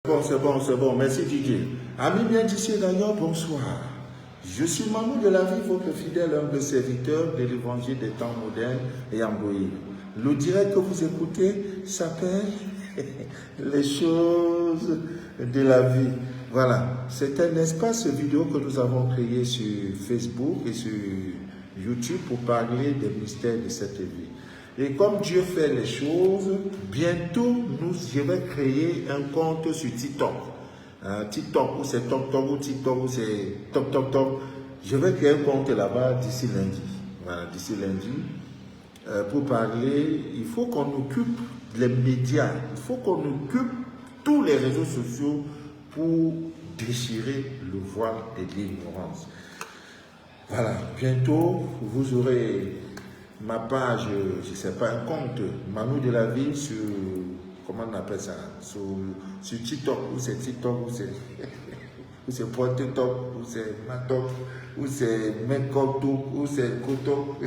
Bon, c'est bon. Merci Didier. Amis bien d'ici d'ailleurs, bonsoir. Je suis Manou de la vie, votre fidèle humble serviteur de l'évangile des temps modernes et Amboï. Le direct que vous écoutez s'appelle Les choses de la vie. Voilà, c'est un espace vidéo que nous avons créé sur Facebook et sur YouTube pour parler des mystères de cette vie. Et comme Dieu fait les choses, bientôt je vais créer un compte sur TikTok. TikTok, ou c'est TokTok, ou TikTok, ou c'est TokTok. Je vais créer un compte là-bas d'ici lundi. Voilà, d'ici lundi. Pour parler, il faut qu'on occupe les médias, il faut qu'on occupe tous les réseaux sociaux pour déchirer le voile de l'ignorance. Voilà, bientôt, vous aurez ma page, je ne sais pas, un compte, Manou de la vie sur, comment on appelle ça, sur TikTok, ou c'est TikTok, ou c'est Pointetok, ou c'est Matok, ou c'est Mekotok, ou c'est Kotok,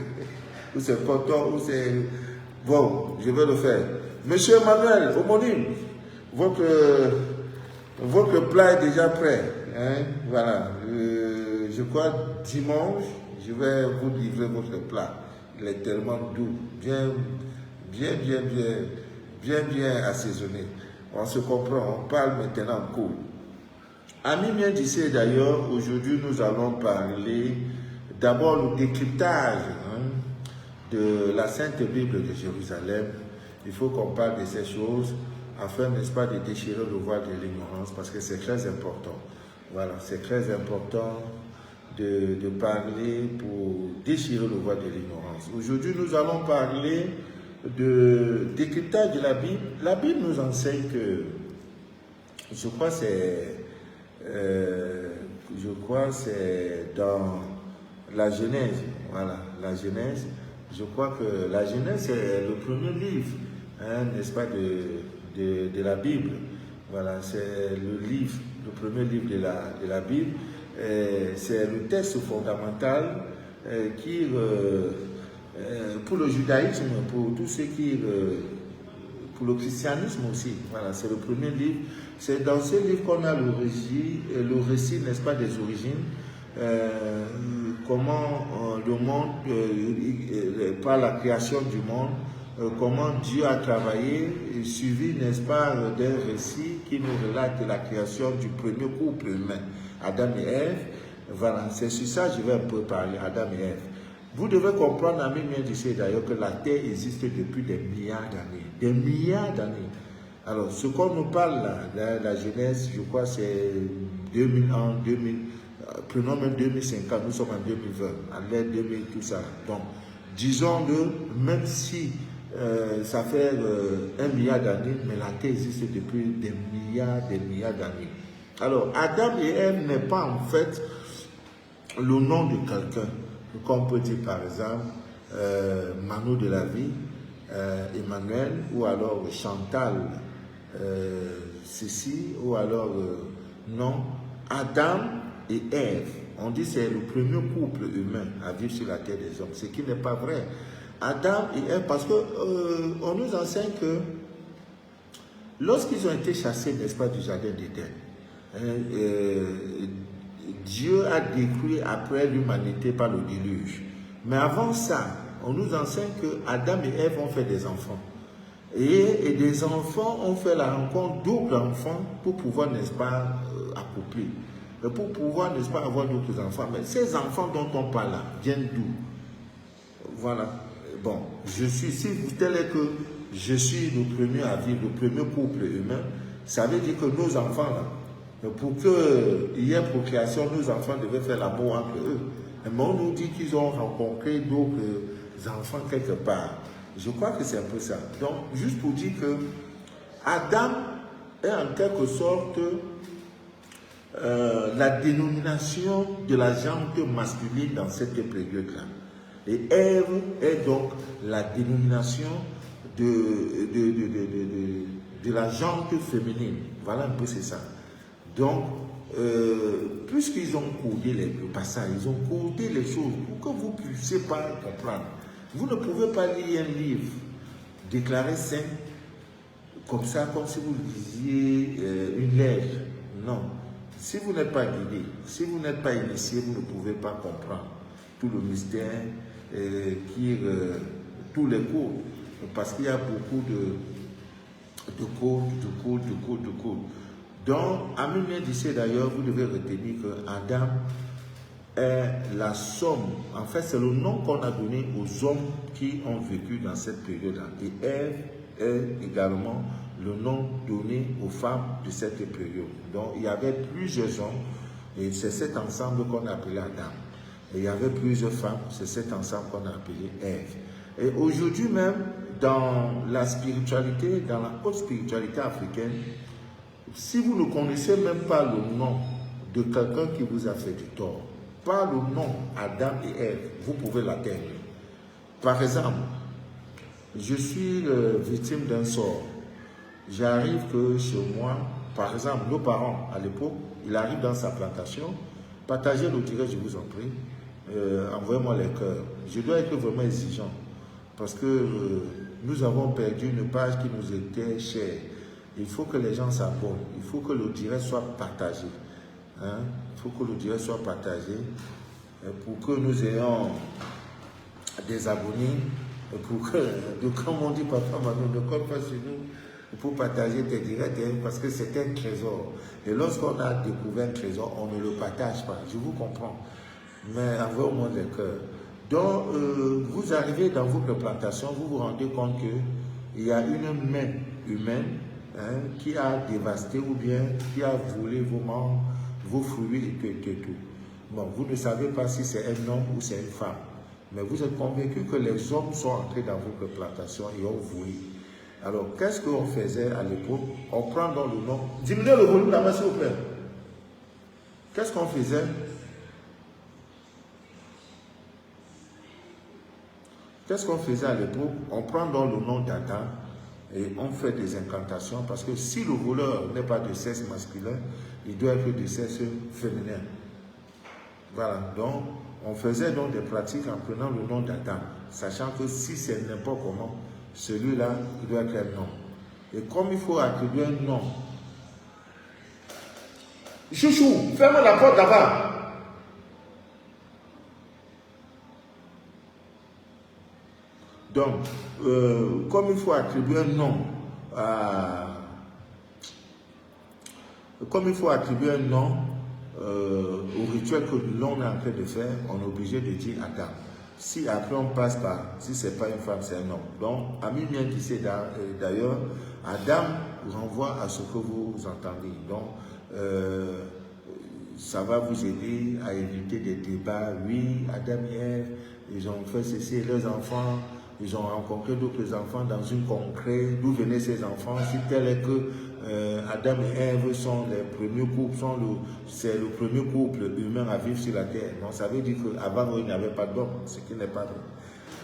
ou c'est Kotok, ou c'est... Bon, je vais le faire. Monsieur Emmanuel, homonyme, votre plat est déjà prêt. Hein? Voilà, je crois dimanche, je vais vous livrer votre plat. Il est tellement doux, bien assaisonné. On se comprend, on parle maintenant cool. Amis bien d'ici d'ailleurs, aujourd'hui nous allons parler d'abord le décryptage de la Sainte Bible de Jérusalem. Il faut qu'on parle de ces choses afin, n'est-ce pas, de déchirer le voile de l'ignorance parce que c'est très important. Voilà, c'est très important de parler pour déchirer le voile de l'ignorance. Aujourd'hui, nous allons parler de décryptage de la Bible. La Bible nous enseigne que, je crois c'est dans la Genèse. Voilà, la Genèse. Je crois que la Genèse est le premier livre, n'est-ce pas, de la Bible. Voilà, c'est le premier livre de la Bible. C'est le texte fondamental qui, pour le judaïsme, pour tout ce qui, pour le christianisme aussi, voilà, c'est le premier livre. C'est dans ce livre qu'on a le récit, n'est-ce pas, des origines, comment le monde, par la création du monde, comment Dieu a travaillé, et suivi, n'est-ce pas, d'un récit qui nous relate la création du premier couple humain, Adam et Ève. Voilà, c'est sur ça que je vais un peu parler, Adam et Ève. Vous devez comprendre, amis bien d'ici d'ailleurs, que la Terre existe depuis des milliards d'années. Des milliards d'années. Alors, ce qu'on nous parle là, la Genèse, je crois c'est 2001, 2000, prenons même 2050, nous sommes en 2020, en l'ère 2000, tout ça. Donc, disons-le, même si ça fait 1 milliard d'années, mais la Terre existe depuis des milliards d'années. Alors, Adam et Ève n'est pas en fait le nom de quelqu'un. Comme on peut dire par exemple, Manou de la vie, Emmanuel, ou alors Chantal, Cécile, ou alors non, Adam et Ève. On dit que c'est le premier couple humain à vivre sur la terre des hommes, ce qui n'est pas vrai. Adam et Ève, parce qu'on nous enseigne que lorsqu'ils ont été chassés, n'est-ce pas, du jardin d'Éden, Dieu a détruit après l'humanité par le déluge. Mais avant ça, on nous enseigne que Adam et Ève ont fait des enfants. Et des enfants ont fait la rencontre d'autres enfants pour pouvoir, n'est-ce pas, accoupler. Et pour pouvoir, n'est-ce pas, avoir d'autres enfants. Mais ces enfants dont on parle là, viennent d'où? Voilà. Bon, si vous tel est que je suis le premier à vivre, le premier couple humain, ça veut dire que nos enfants là, pour qu'il y ait procréation, nos enfants devaient faire l'amour entre eux. Mais on nous dit qu'ils ont rencontré d'autres enfants quelque part. Je crois que c'est un peu ça. Donc, juste pour dire que Adam est en quelque sorte la dénomination de la gente masculine dans cette période-là. Et Ève est donc la dénomination de la gente féminine. Voilà un peu, c'est ça. Donc, puisqu'ils ont codé le passage, ils ont codé les choses pour que vous puissiez pas comprendre. Vous ne pouvez pas lire un livre déclaré saint comme ça, comme si vous lisiez une lettre. Si vous n'êtes pas guidé, si vous n'êtes pas initié, vous ne pouvez pas comprendre tout le mystère, tous les codes, parce qu'il y a beaucoup de codes. Donc, Amin vient d'ici d'ailleurs, vous devez retenir que Adam est la somme, en fait c'est le nom qu'on a donné aux hommes qui ont vécu dans cette période-là. Et Ève est également le nom donné aux femmes de cette période. Donc il y avait plusieurs hommes, et c'est cet ensemble qu'on a appelé Adam. Et il y avait plusieurs femmes, c'est cet ensemble qu'on a appelé Ève. Et aujourd'hui même, dans la spiritualité, dans la haute spiritualité africaine, si vous ne connaissez même pas le nom de quelqu'un qui vous a fait du tort, pas le nom Adam et Ève, vous pouvez l'atteindre. Par exemple, je suis victime d'un sort. J'arrive que chez moi, par exemple, nos parents à l'époque, il arrive dans sa plantation, partagez le direct, je vous en prie, envoyez-moi les cœurs. Je dois être vraiment exigeant parce que nous avons perdu une page qui nous était chère. Il faut que les gens s'abonnent, il faut que le direct soit partagé. Hein? Il faut que le direct soit partagé pour que nous ayons des abonnés, pour que, comme on dit, papa, maman, ne compte pas sur nous pour partager tes directs, parce que c'est un trésor. Et lorsqu'on a découvert un trésor, on ne le partage pas. Je vous comprends. Mais envoyez-moi le cœur. Donc, vous arrivez dans votre plantation, vous vous rendez compte qu'il y a une main humaine qui a dévasté ou bien qui a volé vos membres, vos fruits et tout. Bon, vous ne savez pas si c'est un homme ou c'est une femme. Mais vous êtes convaincu que les hommes sont entrés dans votre plantation et ont volé. Alors, qu'est-ce qu'on faisait à l'époque? On prend dans le nom. Diminuez le volume là-bas, s'il vous plaît. Qu'est-ce qu'on faisait? Qu'est-ce qu'on faisait à l'époque? On prend dans le nom d'Adam et on fait des incantations parce que si le voleur n'est pas de sexe masculin, il doit être de sexe féminin. Voilà, donc on faisait donc des pratiques en prenant le nom d'Adam, sachant que si c'est n'importe comment, celui-là, il doit être un nom. Et comme il faut attribuer un nom, chouchou, ferme la porte là-bas. Donc, comme il faut attribuer un nom au rituel que l'on est en train de faire, on est obligé de dire Adam. Si après on passe par, si ce n'est pas une femme, c'est un homme. Donc, Ami vient d'ici d'ailleurs, Adam renvoie à ce que vous entendez. Donc, ça va vous aider à éviter des débats. Oui, Adam et Ève, ils ont fait ceci, leurs enfants, ils ont rencontré d'autres enfants dans une contrée. D'où venaient ces enfants? Si tel est que Adam et Ève sont les premiers couples, c'est le premier couple humain à vivre sur la terre. Donc ça veut dire qu'avant il n'y avait pas d'homme, ce qui n'est pas vrai.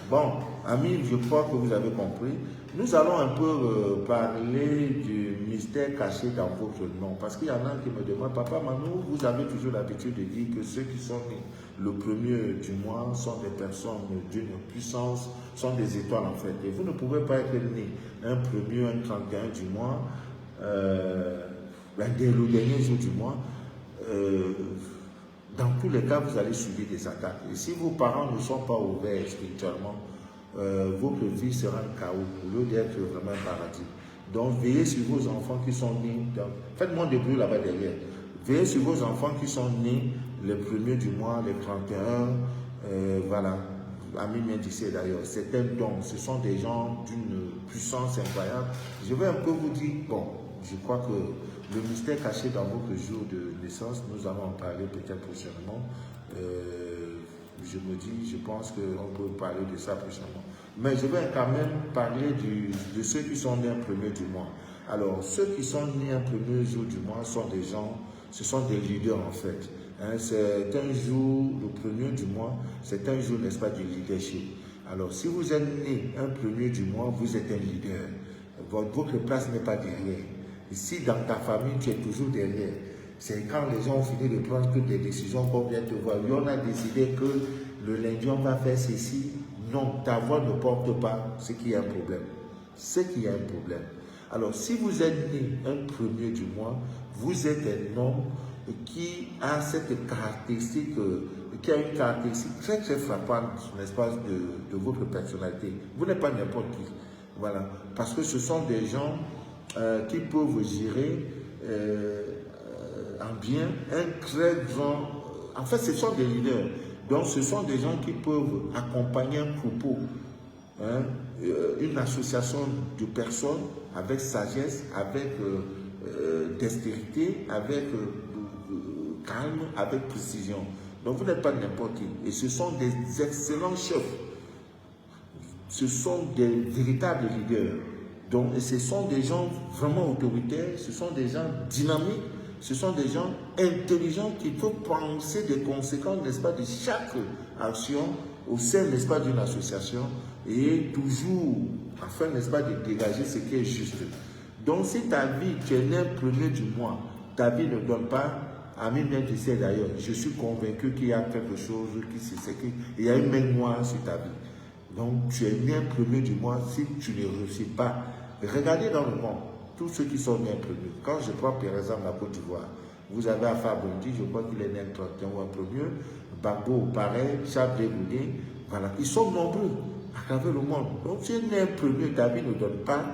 Bon, amis, je crois que vous avez compris. Nous allons un peu parler du mystère caché dans votre nom. Parce qu'il y en a qui me demandent, papa, Manou, vous avez toujours l'habitude de dire que ceux qui sont nés le premier du mois sont des personnes d'une puissance, sont des étoiles en fait. Et vous ne pouvez pas être né un premier, un 31 du mois, le dernier jour du mois. Dans tous les cas, vous allez subir des attaques. Et si vos parents ne sont pas ouverts spirituellement, votre vie sera un chaos au lieu d'être vraiment un paradis. Donc, veillez sur vos enfants qui sont nés. Faites-moi des bruits là-bas derrière. Veillez sur vos enfants qui sont nés les premiers du mois, les 31. Voilà. Ami vient d'ici d'ailleurs. C'est un don. Ce sont des gens d'une puissance incroyable. Je vais un peu vous dire, bon, je crois que le mystère caché dans votre jour de naissance, nous allons en parler peut-être prochainement. Je me dis, je pense qu'on peut parler de ça prochainement. Mais je vais quand même parler de ceux qui sont nés un premier du mois. Alors, ceux qui sont nés un premier jour du mois sont des gens, ce sont des leaders en fait. Hein, c'est un jour, le premier du mois, c'est un jour, n'est-ce pas, du leadership. Alors, si vous êtes né un premier du mois, vous êtes un leader. Votre place n'est pas derrière. Si dans ta famille, tu es toujours derrière, c'est quand les gens ont fini de prendre que des décisions qu'on vient te voir. On a décidé que le lundi, on va faire ceci. Non, ta voix ne porte pas, c'est qu'il y a un problème. C'est qu'il y a un problème. Alors, si vous êtes né un premier du mois, vous êtes un homme qui a cette caractéristique, qui a une caractéristique très très frappante, n'est-ce pas, de votre personnalité. Vous n'êtes pas n'importe qui. Voilà. Parce que ce sont des gens qui peuvent gérer en bien un très grand... En fait, ce sont des leaders. Donc, ce sont des gens qui peuvent accompagner un troupeau, hein, une association de personnes avec sagesse, avec dextérité, avec calme, avec précision. Donc, vous n'êtes pas n'importe qui. Et ce sont des excellents chefs. Ce sont des véritables leaders. Donc, et ce sont des gens vraiment autoritaires, ce sont des gens dynamiques, ce sont des gens intelligents qui peuvent penser des conséquences, n'est-ce pas, de chaque action au sein, n'est-ce pas, d'une association et toujours, afin, n'est-ce pas, de dégager ce qui est juste. Donc, si ta vie, tu es né premier du mois, ta vie ne donne pas, Ami bien tu sais d'ailleurs, je suis convaincu qu'il y a quelque chose qui c'est qu'il y a une main noire sur ta vie. Donc, tu es né premier du mois si tu ne réussis pas. Regardez dans le monde, tous ceux qui sont nés premier. Quand je prends par exemple la Côte d'Ivoire, vous avez Alpha Blondy, je crois qu'il est né le 31 ou un premier, Gbagbo, pareil, Chablé Boudé, voilà. Ils sont nombreux à travers le monde. Donc, si tu es né premier, ta vie ne donne pas.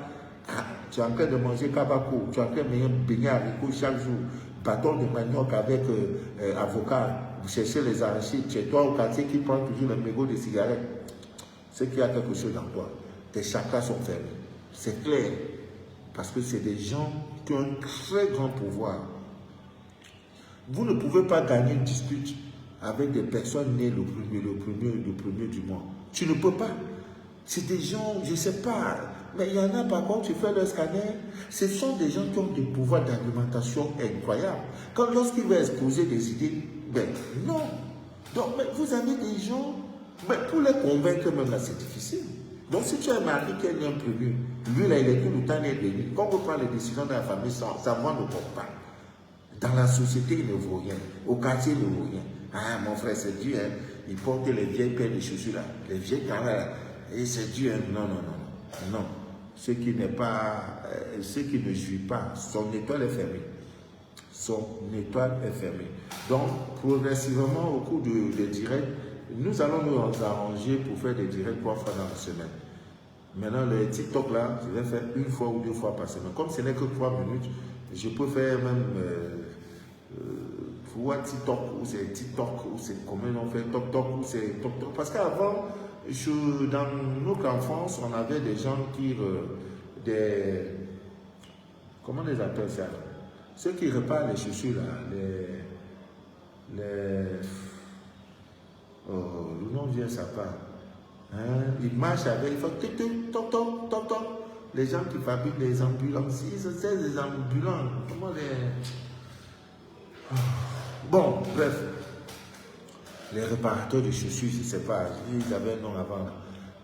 Ah, tu es en train de manger kabako, tu es en train de manger beignet haricot chaque jour, bâton de manioc avec avocat, vous cherchez les arachides, chez toi au quartier qui prend toujours le mégot de cigarettes. C'est qu'il y a quelque chose dans toi. Tes chakras sont fermés. C'est clair. Parce que c'est des gens qui ont un très grand pouvoir. Vous ne pouvez pas gagner une dispute avec des personnes nées le premier du mois. Tu ne peux pas. C'est des gens, je ne sais pas, mais il y en a par contre, tu fais le scanner, ce sont des gens qui ont des pouvoirs d'argumentation incroyables. Quand lorsqu'ils veulent exposer des idées, ben non. Donc, mais vous avez des gens, mais pour les convaincre même là, c'est difficile. Donc, si tu as un mari qui est né un premier, lui là, il est tout le temps né de lui. Quand on prend les décisions dans la famille, ça ne compte pas. Dans la société, il ne vaut rien. Au quartier, il ne vaut rien. Ah, mon frère, c'est Dieu, hein. Il porte les vieilles paires de chaussures là, les vieilles carrés là. Et c'est Dieu, hein. Non, non, non, non. Ce qui n'est pas, ce qui ne jouit pas, son étoile est fermée. Son étoile est fermée. Donc, progressivement, au cours de directs, nous allons nous arranger pour faire des directs 3 fois dans la semaine. Maintenant, le TikTok là, je vais faire 1 fois ou 2 fois par semaine. Comme ce n'est que 3 minutes, je peux faire même pour TikTok ou c'est TikTok ou c'est comment on fait TokTok ou c'est TokTok. Parce qu'avant, dans notre enfance, on avait des gens qui comment on les appelle ça? Ceux qui réparent les chaussures là, le nom vient ça part. Hein? Ils marchent avec, ils font toc toc toc toc. Les gens qui fabriquent les ambulances, c'est des ambulants. Comment les... Bon, bref. Les réparateurs de chaussures, je ne sais pas, ils avaient un nom avant là.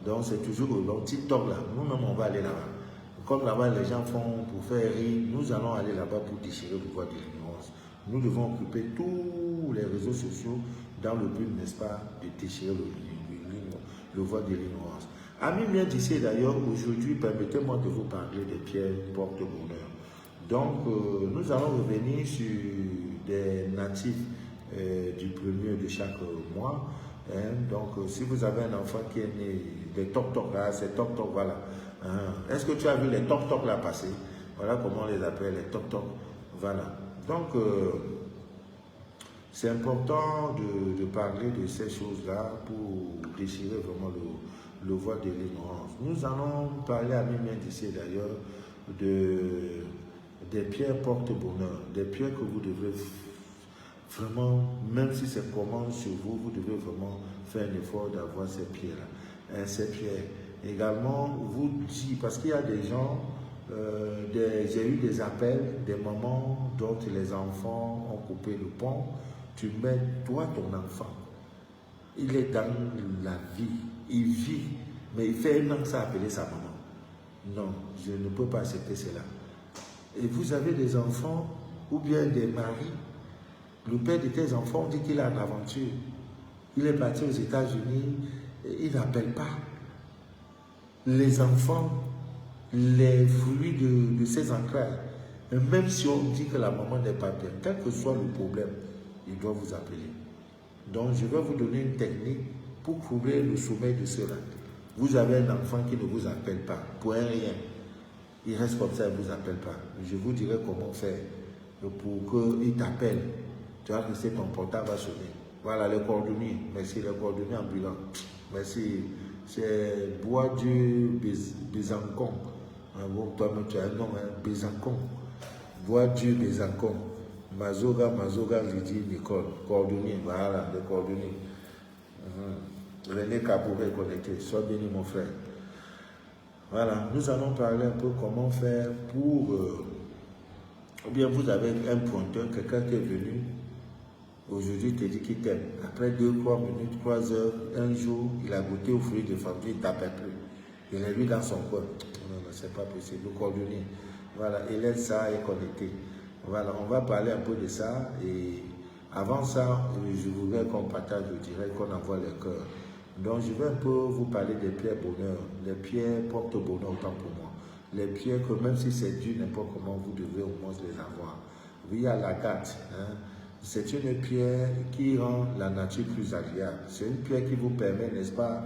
Donc c'est toujours au TikTok là. Nous-mêmes, on va aller là-bas. Comme là-bas, les gens font pour faire rire, nous allons aller là-bas pour déchirer le voile de l'ignorance. Nous devons occuper tous les réseaux sociaux dans le but, n'est-ce pas, de déchirer le voile de l'ignorance. Amis bien d'ici d'ailleurs, aujourd'hui, permettez-moi de vous parler des pierres porte-bonheur. Donc, nous allons revenir sur des natifs du premier de chaque mois. Hein. Donc, si vous avez un enfant qui est né, des toc-toc là, c'est toc-toc, voilà. Hein. Est-ce que tu as vu les toc-toc là passer? Voilà comment on les appelle, les toc-toc. Voilà. Donc, c'est important de parler de ces choses-là pour déchirer vraiment le voile de l'ignorance. Nous allons parler à mi-main d'ici d'ailleurs des pierres porte-bonheur, des pierres que vous devrez vraiment, même si c'est commande sur vous, vous devez vraiment faire un effort d'avoir ces pierres-là. Ces pierres. Également, vous dites, parce qu'il y a des gens, j'ai eu des appels, des moments dont les enfants ont coupé le pont. Tu mets, toi, ton enfant, il est dans la vie, il vit, mais il fait un an que ça appeler sa maman. Non, je ne peux pas accepter cela. Et vous avez des enfants, ou bien des maris, le père de tes enfants dit qu'il est en aventure. Il est parti aux États-Unis, il n'appelle pas. Les enfants les fruits de ses entrailles. Et même si on dit que la maman n'est pas bien, quel que soit le problème, il doit vous appeler. Donc, je vais vous donner une technique pour couvrir le sommeil de cela. Vous avez un enfant qui ne vous appelle pas, pour un rien. Il reste comme ça, il ne vous appelle pas. Je vous dirai comment faire pour qu'il t'appelle. Tu vas rester, ton portable va sonner. Voilà, les coordonnées. Merci, les coordonnées ambulants. Merci. C'est Bois-Dieu Bézancon. Bon, toi-même, tu as un nom, hein? Bézancon. Bois-Dieu Bézancon. Mazoga, Lydie, Nicole. Coordonnées, voilà, les coordonnées. René Caboret connecté. Sois béni, mon frère. Voilà, nous allons parler un peu comment faire pour... ou bien vous avez un pointeur, quelqu'un qui est venu, aujourd'hui il te dit qu'il t'aime. Après 2, 3 minutes, 3 heures, un jour, il a goûté au fruit de famille, il ne t'appelle plus. Il est lui dans son coin. Non, c'est pas possible. Le coordonnées. Voilà, Hélène, ça est connecté. Voilà, on va parler un peu de ça. Et avant ça, je voudrais qu'on partage le direct, qu'on envoie les cœurs. Donc, je vais un peu vous parler des pierres bonheur. Les pierres portent bonheur autant pour moi. Les pierres que même si c'est dur, n'importe comment, vous devez au moins les avoir. Oui, il y a l'agate. Hein. C'est une pierre qui rend la nature plus agréable. C'est une pierre qui vous permet, n'est-ce pas,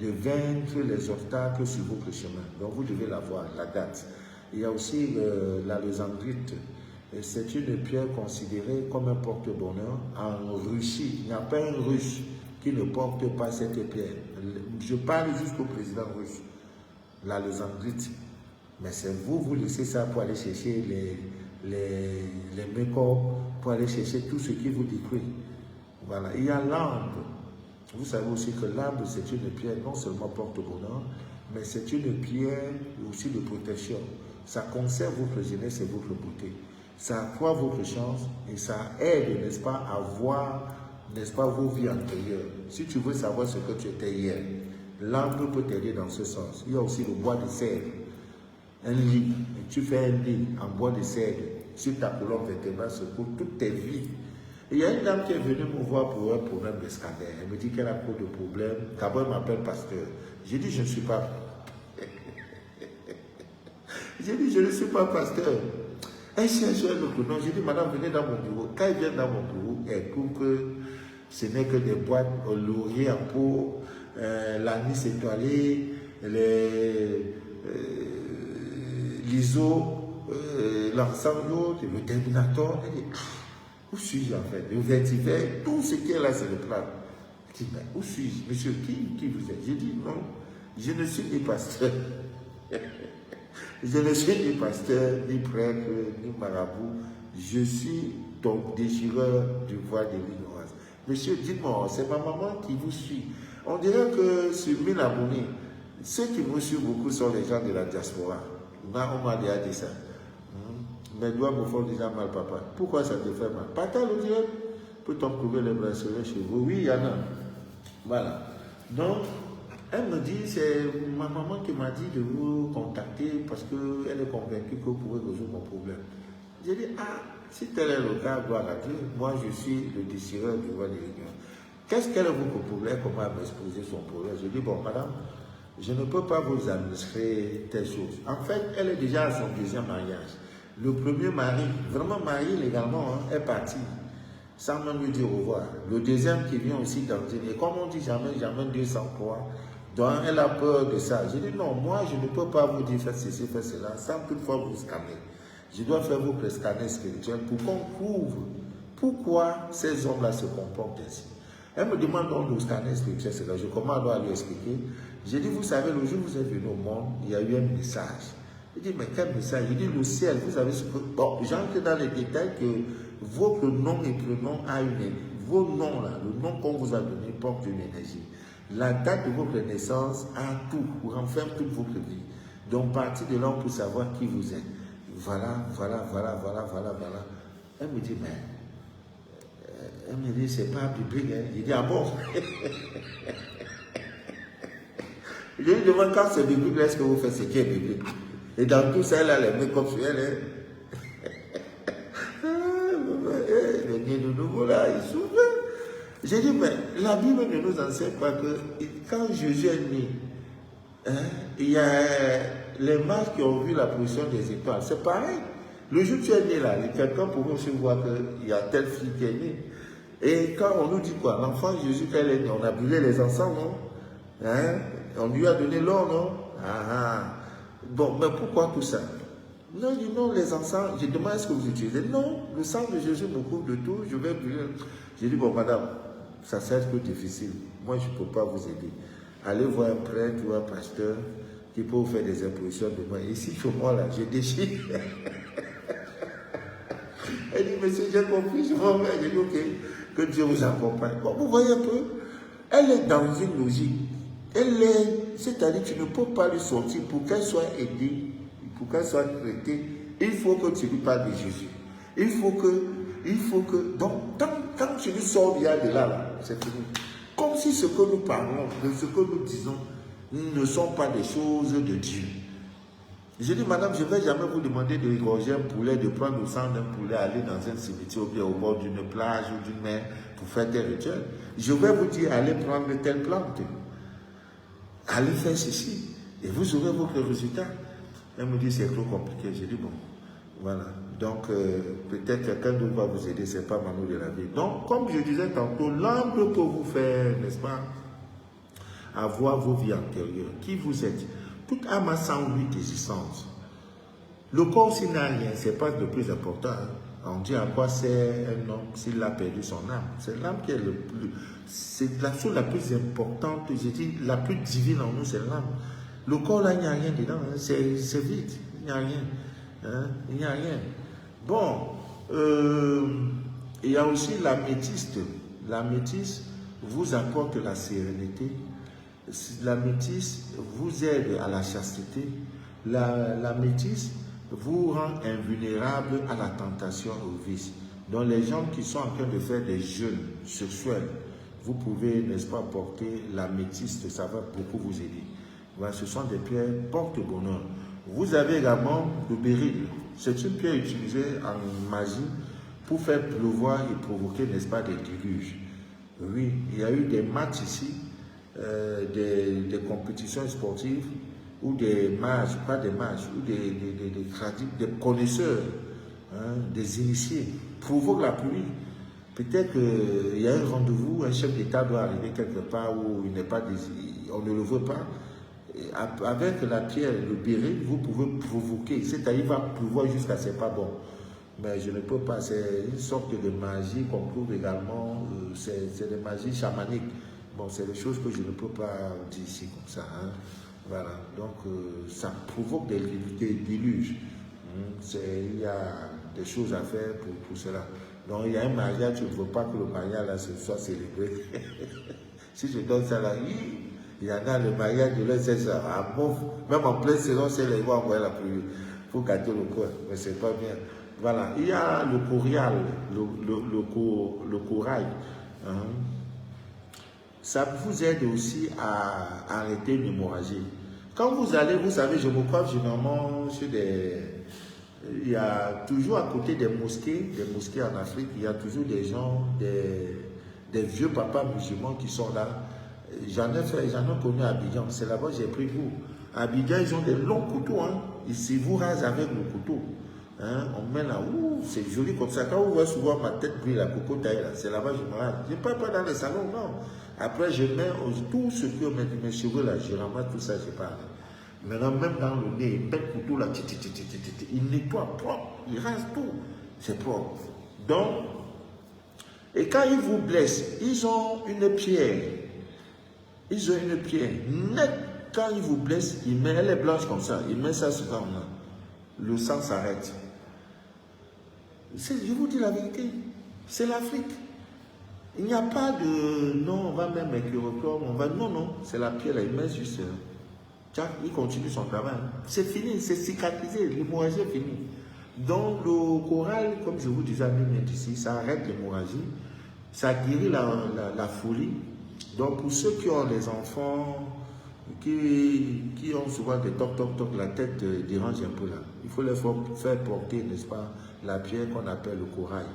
de vaincre les obstacles sur votre chemin. Donc, vous devez l'avoir, l'agate. Il y a aussi l'alexandrite. C'est une pierre considérée comme un porte-bonheur. En Russie, il n'y a pas un russe qui ne porte pas cette pierre. Je parle jusqu'au président russe, l'alexandrite. Mais c'est vous, vous laissez ça pour aller chercher les mécors, pour aller chercher tout ce qui vous détruit. Voilà. Il y a l'arbre. Vous savez aussi que l'arbre, c'est une pierre non seulement porte-bonheur, mais c'est une pierre aussi de protection. Ça conserve votre jeunesse et votre beauté. Ça accroît votre chance et ça aide, n'est-ce pas, à voir, n'est-ce pas, vos vies antérieures. Si tu veux savoir ce que tu étais hier, l'arbre peut t'aider dans ce sens. Il y a aussi le bois de cèdre. Un lit, tu fais un lit en bois de cèdre sur ta colonne vertébrale, c'est pour toute tes vies. Et il y a une dame qui est venue me voir pour un problème de scandale. Elle me dit qu'elle a trop de problèmes. D'abord, elle m'appelle pasteur. J'ai dit, je ne suis pas. J'ai dit, je ne suis pas pasteur. Elle cherche un autre nom. J'ai dit, madame, venez dans mon bureau. Quand elle vient dans mon bureau, elle trouve que ce n'est que des boîtes au laurier en pot, l'anis étoilé, l'ISO, l'ensemble, le terminator. Elle dit, où suis-je en fait? Le vertifère, tout ce qui est là, c'est le plat. Elle dit, mais où suis-je? Monsieur, qui vous êtes? J'ai dit, non, je ne suis ni pasteur. Je ne suis ni pasteur, ni prêtre, ni marabout. Je suis ton déchireur du voile de l'ignorance. Monsieur, dites-moi, c'est ma maman qui vous suit. On dirait que sur 1000 abonnés, ceux qui vous suivent beaucoup sont les gens de la diaspora. On m'a déjà dit ça. Mes doigts me font déjà mal, papa. Pourquoi ça te fait mal? Partage le direct. Peut-on trouver les bracelets chez vous? Oui, il y en a. Voilà. Donc, elle me dit, c'est ma maman qui m'a dit de vous contacter parce qu'elle est convaincue que vous pouvez résoudre mon problème. J'ai dit, ah, si tel est le cas, gloire à Dieu, moi je suis le déchireur du voile de l'ignorance. Qu'est-ce qu'elle a votre problème? Comment m'exposer son problème? Je dis, bon, madame, je ne peux pas vous administrer telle chose. En fait, elle est déjà à son deuxième mariage. Le premier mari, vraiment marié légalement, hein, est parti, sans même lui dire au revoir. Le deuxième qui vient aussi dans une... Et comme on dit jamais, jamais 200 fois, donc elle a peur de ça. J'ai dit, non, moi je ne peux pas vous dire faites ceci, faites cela, sans toutefois vous scanner. Je dois faire votre scanner spirituel pour qu'on couvre pourquoi ces hommes-là se comportent ainsi. Elle me demande donc le scanner spirituel, c'est là. Je commence à lui expliquer. J'ai dit, vous savez, le jour où vous êtes venu au monde, il y a eu un message. Il dit, mais quel message? Il dit, le ciel, vous savez ce que... Bon, j'entre dans les détails que votre nom et prénom a une énergie. Vos noms là, le nom qu'on vous a donné porte une énergie. La date de votre naissance a tout, renferme toute votre vie. Donc, à partir de là, on peut savoir qui vous êtes. Voilà. Elle me dit, mais... Elle me dit, c'est pas biblique. Hein. Je dis, ah bon? Je lui demande, quand c'est biblique, est-ce que vous faites ce qui est biblique? Et dans tout ça, elle a les mains comme sur elle. Le nez de nouveau là, il s'ouvre. J'ai dit, mais la Bible ne nous enseigne pas que quand Jésus est né, hein, il y a les mages qui ont vu la position des étoiles, c'est pareil. Le jour où tu es né là, quelqu'un pourrait aussi voir qu'il y a telle fille qui est née. Et quand on nous dit quoi, l'enfant Jésus, quand elle est née, on a brûlé les encens, non? Hein? On lui a donné l'or, non? Ah, ah. Bon, mais pourquoi tout ça? Non, il dit non, les encens, je demande ce que vous utilisez. Non, le sang de Jésus me couvre de tout, je vais brûler. J'ai dit, bon, madame, ça c'est un peu difficile. Moi, je ne peux pas vous aider. Allez voir un prêtre ou un pasteur qui peut vous faire des impositions de moi. Ici, chez moi, là, je déchire. Elle dit, monsieur, j'ai compris, je m'en vais. J'ai dit, ok, que Dieu vous accompagne. Bon, vous voyez un peu, elle est dans une logique. Elle est, c'est-à-dire, tu ne peux pas lui sortir pour qu'elle soit aidée, pour qu'elle soit traitée. Il faut que tu lui parles de Jésus. Il faut que, donc, quand tu lui sors bien de là, c'est fini. Comme si ce que nous parlons, de ce que nous disons, ne sont pas des choses de Dieu. Je dis, madame, je ne vais jamais vous demander de égorger un poulet, de prendre le sang d'un poulet, aller dans un cimetière ou bien au bord d'une plage ou d'une mer pour faire des rituels. Je vais vous dire, allez prendre telle plante. Allez faire ceci. Et vous aurez votre résultat. Elle me dit, c'est trop compliqué. Je dis, bon, voilà. Donc, peut-être quelqu'un d'autre va vous aider, ce n'est pas Manu de la vie. Donc, comme je disais tantôt, l'âme peut vous faire, n'est-ce pas, avoir vos vies antérieures. Qui vous êtes? Toute âme a 108 existences. Le corps, s'il n'a rien, ce n'est pas le plus important. Hein. On dit à quoi c'est un homme s'il a perdu son âme. C'est l'âme qui est le plus... C'est la chose la plus importante, je dis, la plus divine en nous, c'est l'âme. Le corps, là, il n'y a rien dedans. Hein. C'est vide. Il n'y a rien. Hein? Il n'y a rien. Bon, il y a aussi l'améthyste. L'améthyste vous apporte la sérénité. L'améthyste vous aide à la chasteté. L'améthyste vous rend invulnérable à la tentation et au vice. Donc les gens qui sont en train de faire des jeûnes sexuels, vous pouvez, n'est-ce pas, porter l'améthyste, ça va beaucoup vous aider. Voilà, ce sont des pierres porte-bonheur. Vous avez également le béryl. C'est une pierre utilisée en magie pour faire pleuvoir et provoquer, n'est-ce pas, des déluges. Oui, il y a eu des matchs ici, des compétitions sportives où des mages, pas des mages, ou des connaisseurs, hein, des initiés, provoquent la pluie. Peut-être qu'il y a un rendez-vous, un chef d'État doit arriver quelque part où il n'est pas on ne le veut pas. Et avec la pierre, le béryl, vous pouvez provoquer, c'est-à-dire il va pleuvoir jusqu'à ce n'est pas bon. Mais je ne peux pas, c'est une sorte de magie qu'on trouve également, c'est des magies chamaniques. Bon, c'est des choses que je ne peux pas dire ici comme ça. Hein. Voilà, donc ça provoque des déluges. Il y a des choses à faire pour cela. Donc il y a un mariage, tu ne veux pas que le mariage là, soit célébré. Si je donne ça là, il y en a le mariage de l'un, c'est ça. Même en plein saison, c'est les vont envoyer la pluie. Il faut gâter le coin, mais c'est pas bien. Voilà, il y a le corial, le corail. Hein. Ça vous aide aussi à arrêter une hémorragie. Quand vous allez, vous savez, je me coiffe généralement chez il y a toujours à côté des mosquées en Afrique, il y a toujours des gens, des vieux papas musulmans qui sont là. J'en ai connu à Abidjan, c'est là-bas que j'ai pris goût. À Abidjan, ils ont des longs couteaux, hein. Ils vous rasent avec le couteau. Hein, on met là, c'est joli comme ça. Quand vous voyez souvent ma tête brille, la cocotaille là, c'est là-bas que je me rase. Je ne parle pas dans les salons, non. Après, je mets tout ce que mes cheveux là, je ramasse tout ça, je parle. Maintenant, même dans le nez, ils mettent le couteau là, ils nettoient propre, ils rasent tout. C'est propre. Donc, et quand ils vous blessent, ils ont une pierre. Ils ont une pierre nette. Quand ils vous blessent, elle est blanche comme ça, ils mettent ça sur là. Le sang s'arrête. Je vous dis la vérité, c'est l'Afrique. Il n'y a pas de non, on va même avec le record, non, c'est la pierre, là, il met juste. Tiens, il continue son travail. C'est fini, c'est cicatrisé, l'hémorragie est finie. Donc le corail, comme je vous disais ici, ça arrête l'hémorragie, ça guérit la folie. Donc pour ceux qui ont les enfants, qui ont souvent des toc, la tête dérange un peu là. Il faut les faire porter, n'est-ce pas, la pierre qu'on appelle le corail.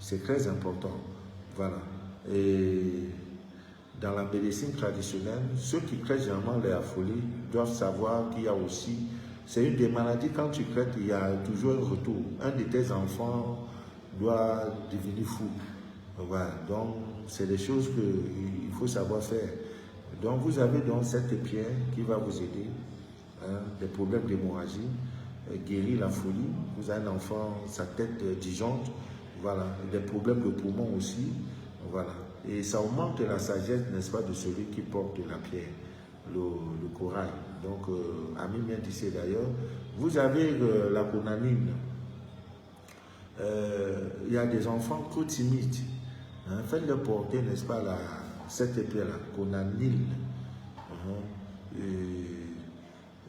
C'est très important. Voilà. Et dans la médecine traditionnelle, ceux qui créent généralement les afolies doivent savoir qu'il y a aussi C'est une des maladies, quand tu traites, il y a toujours un retour. Un de tes enfants doit devenir fou. Voilà, donc c'est des choses qu'il faut savoir faire. Donc vous avez donc cette pierre qui va vous aider, hein, des problèmes d'hémorragie, guérir la folie. Vous avez un enfant, sa tête disjoncte, voilà, des problèmes de poumon aussi, voilà. Et ça augmente la sagesse, n'est-ce pas, de celui qui porte la pierre, le corail. Donc, ami bien d'ici d'ailleurs, vous avez la conanine. Il y a des enfants trop timides. Hein, faites-le porter, n'est-ce pas, cette épée-là, conanine.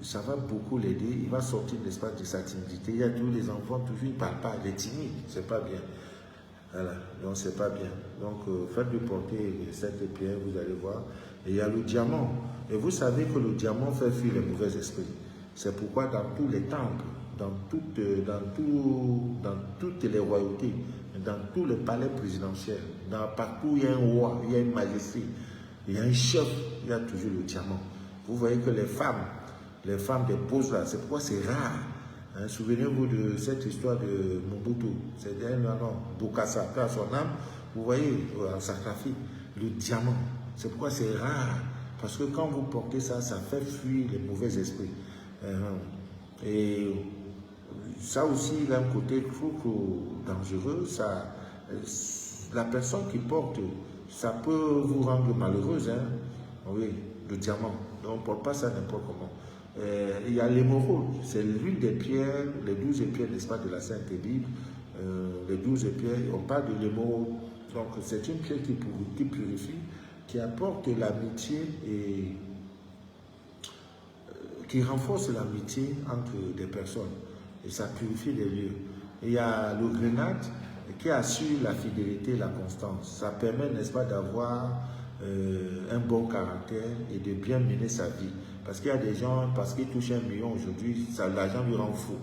Ça va beaucoup l'aider. Il va sortir, n'est-ce pas, de sa timidité. Il y a tous les enfants, toujours, ils ne parlent pas, il est timide, c'est pas bien. Voilà, donc c'est pas bien. Donc faites-lui porter cette pierre, vous allez voir. Et il y a le diamant. Et vous savez que le diamant fait fuir les mauvais esprits. C'est pourquoi dans tous les temples, dans toutes les royautés, dans tous les palais présidentiels, partout où il y a un roi, il y a une majesté, il y a un chef, il y a toujours le diamant. Vous voyez que les femmes des poses là, c'est pourquoi c'est rare. Hein, souvenez-vous de cette histoire de Mobutu, c'est Bokassa, à son âme, vous voyez, en Centrafrique, le diamant. C'est pourquoi c'est rare, parce que quand vous portez ça, ça fait fuir les mauvais esprits. Et ça aussi, il a un côté trop dangereux. La personne qui porte, ça peut vous rendre malheureuse. Hein? Oui, le diamant. Donc, on ne porte pas ça n'importe comment. Il y a l'émeraude, c'est l'une des pierres, les 12 pierres, n'est-ce pas, de la Sainte Bible. Les 12 pierres, on parle de l'émeraude. Donc, c'est une pierre qui purifie, qui apporte l'amitié et qui renforce l'amitié entre des personnes. Et ça purifie les lieux. Et il y a le grenade qui assure la fidélité et la constance. Ça permet, n'est-ce pas, d'avoir un bon caractère et de bien mener sa vie. Parce qu'il y a des gens, parce qu'ils touchent 1 million aujourd'hui, l'argent lui rend fou.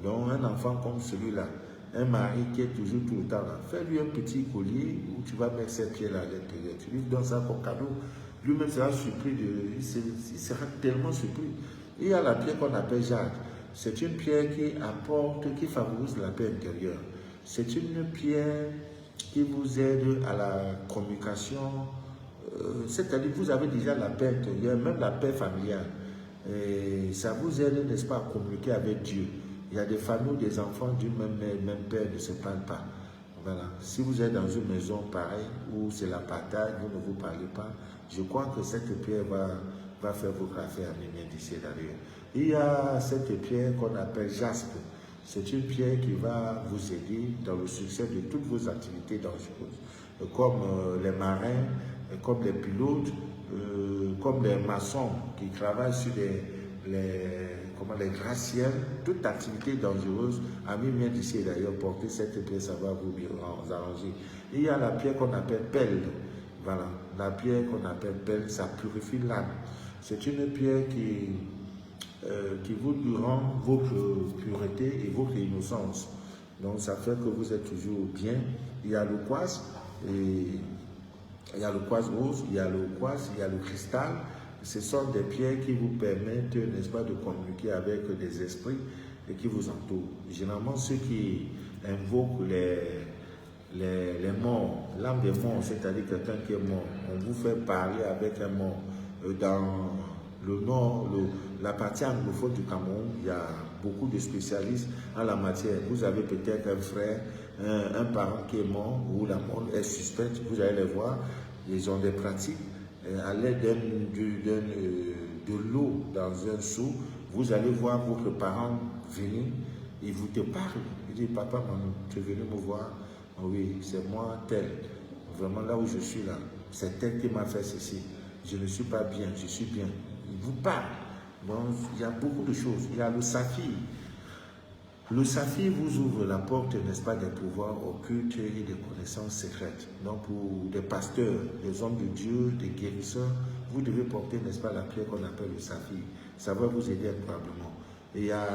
Donc un enfant comme celui-là, un mari qui est toujours tout le temps là, fais-lui un petit collier où tu vas mettre cette pierre-là à l'intérieur. Tu lui donnes ça comme cadeau. Lui-même sera surpris, il sera tellement surpris. Il y a la pierre qu'on appelle jade. C'est une pierre qui apporte, qui favorise la paix intérieure. C'est une pierre qui vous aide à la communication. C'est-à-dire que vous avez déjà la paix intérieure, même la paix familiale. Et ça vous aide, n'est-ce pas, à communiquer avec Dieu. Il y a des familles où des enfants d'une même mère, même père ne se parlent pas. Voilà. Si vous êtes dans une maison pareille, où c'est la bataille, vous ne vous parlez pas, je crois que cette pierre va faire votre affaire, bien d'ici d'ailleurs. Il y a cette pierre qu'on appelle jaspe. C'est une pierre qui va vous aider dans le succès de toutes vos activités dangereuses, comme les marins, comme les pilotes, comme les maçons qui travaillent sur les gratte-ciels, toute activité dangereuse. Ami bien d'ici d'ailleurs, porter cette pierre, ça va vous arranger. Il y a la pierre qu'on appelle pelle. Voilà, la pierre qu'on appelle pelle, ça purifie l'âme. C'est une pierre qui vous rend votre pureté et votre innocence. Donc ça fait que vous êtes toujours bien. Il y a le quartz, il y a le quartz rose, il y a le quartz, il y a le cristal. Ce sont des pierres qui vous permettent, n'est-ce pas, de communiquer avec des esprits et qui vous entourent. Généralement, ceux qui invoquent les morts, l'âme des morts, c'est-à-dire quelqu'un qui est mort, on vous fait parler avec un mort. Dans le nord, la partie anglophone du Cameroun, il y a beaucoup de spécialistes en la matière. Vous avez peut-être un frère, un parent qui est mort, ou la mort est suspecte, vous allez les voir, ils ont des pratiques. À l'aide de l'eau dans un seau, vous allez voir votre parent venir, il vous te parle. Il dit, papa, maman, tu es venu me voir? Oui, c'est moi, tel. Vraiment, là où je suis là, c'est tel qui m'a fait ceci. Je ne suis pas bien, je suis bien. Il vous parle. Donc, il y a beaucoup de choses. Il y a le saphir. Le saphir vous ouvre la porte, n'est-ce pas, des pouvoirs occultes et des connaissances secrètes. Donc, pour des pasteurs, des hommes de Dieu, des guérisseurs, vous devez porter, n'est-ce pas, la pierre qu'on appelle le saphir. Ça va vous aider incroyablement. Et il y a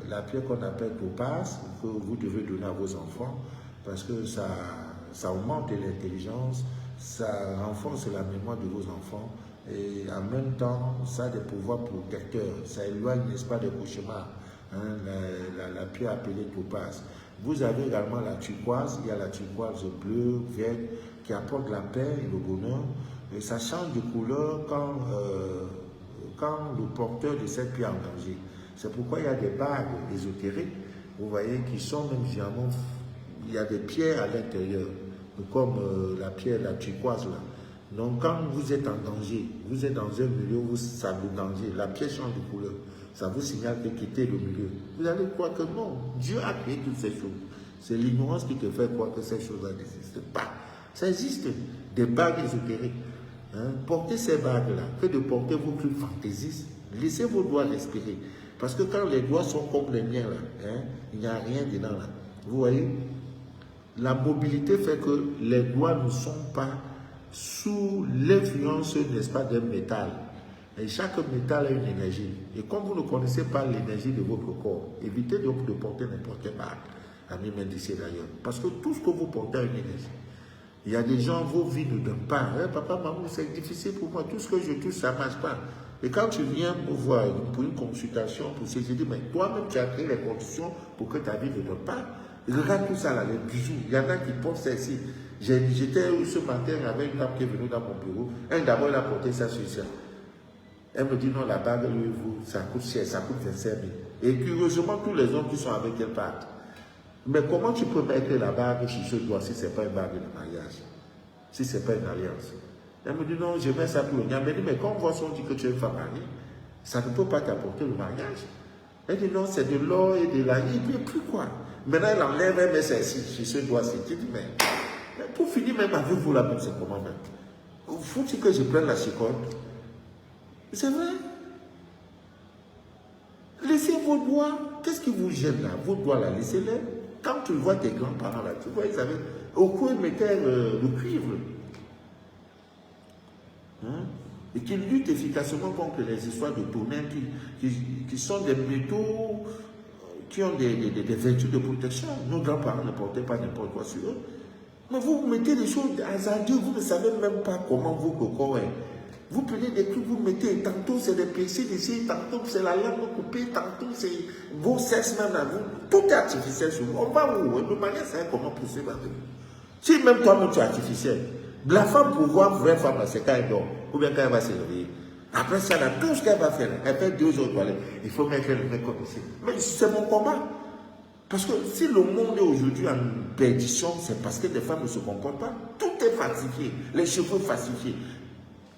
la pierre qu'on appelle topaz, que vous devez donner à vos enfants, parce que ça augmente l'intelligence, ça renforce la mémoire de vos enfants Et en même temps, ça a des pouvoirs protecteurs. Ça éloigne, n'est-ce pas, des cauchemars. Hein, la pierre appelée topaz. Vous avez également la turquoise. Il y a la turquoise bleue, verte, qui apporte la paix et le bonheur. Et ça change de couleur quand le porteur de cette pierre est en danger. C'est pourquoi il y a des bagues ésotériques, vous voyez, qui sont même généralement, il y a des pierres à l'intérieur, comme la pierre, la turquoise là. Donc quand vous êtes en danger, vous êtes dans un milieu où ça vous danger, la pierre change de couleur, ça vous signale de quitter le milieu. Vous allez croire que non, Dieu a créé toutes ces choses. C'est l'ignorance qui te fait croire que ces choses-là n'existent pas. Ça existe, des bagues ésotériques. Hein? Portez ces bagues-là, que de porter vos trucs fantaisistes. Laissez vos doigts respirer. Parce que quand les doigts sont comme les miens, là, hein, il n'y a rien dedans. Là. Vous voyez, la mobilité fait que les doigts ne sont pas sous l'influence, n'est-ce pas, d'un métal. Et chaque métal a une énergie. Et comme vous ne connaissez pas l'énergie de votre corps, évitez donc de porter n'importe quelle bague. Amis mendiciers d'ailleurs. Parce que tout ce que vous portez a une énergie. Il y a des gens, vos vies ne donnent pas. Hein, papa, maman, c'est difficile pour moi. Tout ce que je touche, ça ne marche pas. Et quand tu viens me voir pour une consultation, pour ce, je dis, mais toi-même, tu as créé les conditions pour que ta vie ne donne pas. Regarde tout ça là, les bijoux. Il y en a qui portent ça ici. J'étais ce matin avec une dame qui est venue dans mon bureau. Elle, d'abord, elle a porté ça sur ça. Elle me dit, non, la bague, ça coûte cher, ça coûte 25 000. Et curieusement, tous les hommes qui sont avec elle partent. Mais comment tu peux mettre la bague sur ce doigt si ce n'est pas une bague de mariage? Si ce n'est pas une alliance? Elle me dit, non, je mets ça pour le gars. Elle me dit, mais quand on voit son dit que tu es une femme mariée, ça ne peut pas t'apporter le mariage. Elle dit, non, c'est de l'or et de la... Il ne plus quoi. Maintenant, elle enlève, elle met ça ici, sur ce doigt-ci. Tu dis, mais pour finir même avec vous là-même, c'est comment même? Faut-il que je prenne la chicotte? C'est vrai. Laissez vos doigts. Qu'est-ce qui vous gêne là? Vos doigts là, laissez-les. Quand tu vois tes grands-parents là, tu vois, ils avaient... Au cou, ils mettaient le cuivre. Hein? Et qui luttent efficacement contre les histoires de tonnerre qui sont des métaux qui ont des vertus de protection. Nos grands-parents ne portaient pas n'importe quoi sur eux. Mais vous mettez des choses hasardeuses, vous ne savez même pas comment vous corps est. Vous prenez des trucs, vous mettez, tantôt c'est des percées ici, tantôt c'est la langue coupée, tantôt c'est vos sexes même à vous. Tout est artificiel sur vous. On va où? De manière, c'est comment poursuivre avec vous. Si même toi-même tu es artificiel, la femme pour voir vraie femme, c'est quand elle dort, ou bien quand elle va se réveiller. Après ça, là, tout ce qu'elle va faire, elle fait 2 jours toilettes. Il faut mettre le mec comme ici. Mais c'est mon combat. Parce que si le monde est aujourd'hui en perdition, c'est parce que les femmes ne se comportent pas. Tout est falsifié. Les cheveux falsifiés.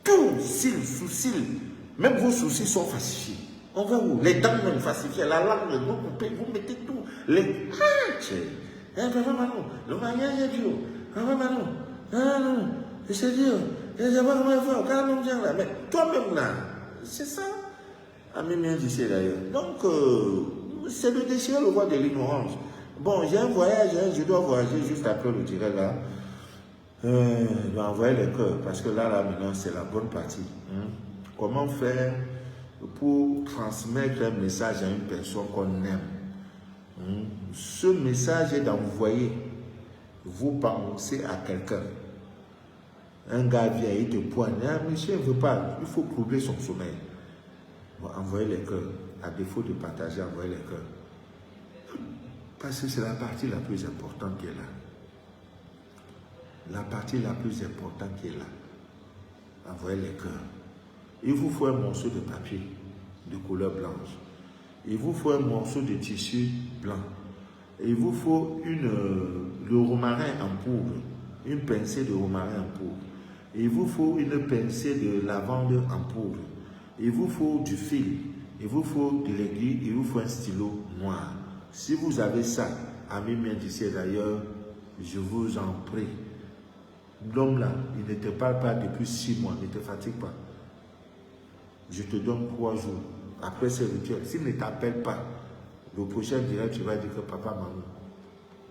Tout, cils, sous-cils. Même vos sourcils sont falsifiés. On va où? Les dents même falsifiées. La langue, vous mettez tout. Les... Ah, papa Manon, le mariage est dur. Papa Manon, ah non, c'est dur. Je ne sais pas comment il faut. Quand on vient là, mais toi-même là, c'est ça. Ami bien d'ici d'ailleurs. Donc, c'est le déchirer le voie de l'ignorance. Bon, j'ai un voyage, hein, je dois voyager juste après le direct là. Je dois envoyer les cœurs parce que là maintenant, c'est la bonne partie. Hein. Comment faire pour transmettre un message à une personne qu'on aime? Hein. Ce message est d'envoyer. Vous pensez à quelqu'un. Un gars vient, il te poigne. Ah, monsieur ne veut pas. Il faut troubler son sommeil. Bon, envoyez les cœurs. À défaut de partager, envoyez les cœurs. Parce que c'est la partie la plus importante qui est là. La partie la plus importante qui est là. Envoyez les cœurs. Il vous faut un morceau de papier de couleur blanche. Il vous faut un morceau de tissu blanc. Il vous faut le romarin en poudre. Une pincée de romarin en poudre. Il vous faut une pincée de lavande en poudre. Il vous faut du fil. Il vous faut de l'aiguille. Il vous faut un stylo noir. Si vous avez ça, amis mendiciers d'ailleurs, je vous en prie. L'homme là, il ne te parle pas depuis 6 mois, ne te fatigue pas. Je te donne 3 jours. Après ce rituel, s'il ne t'appelle pas, le prochain direct, tu vas dire que papa, maman,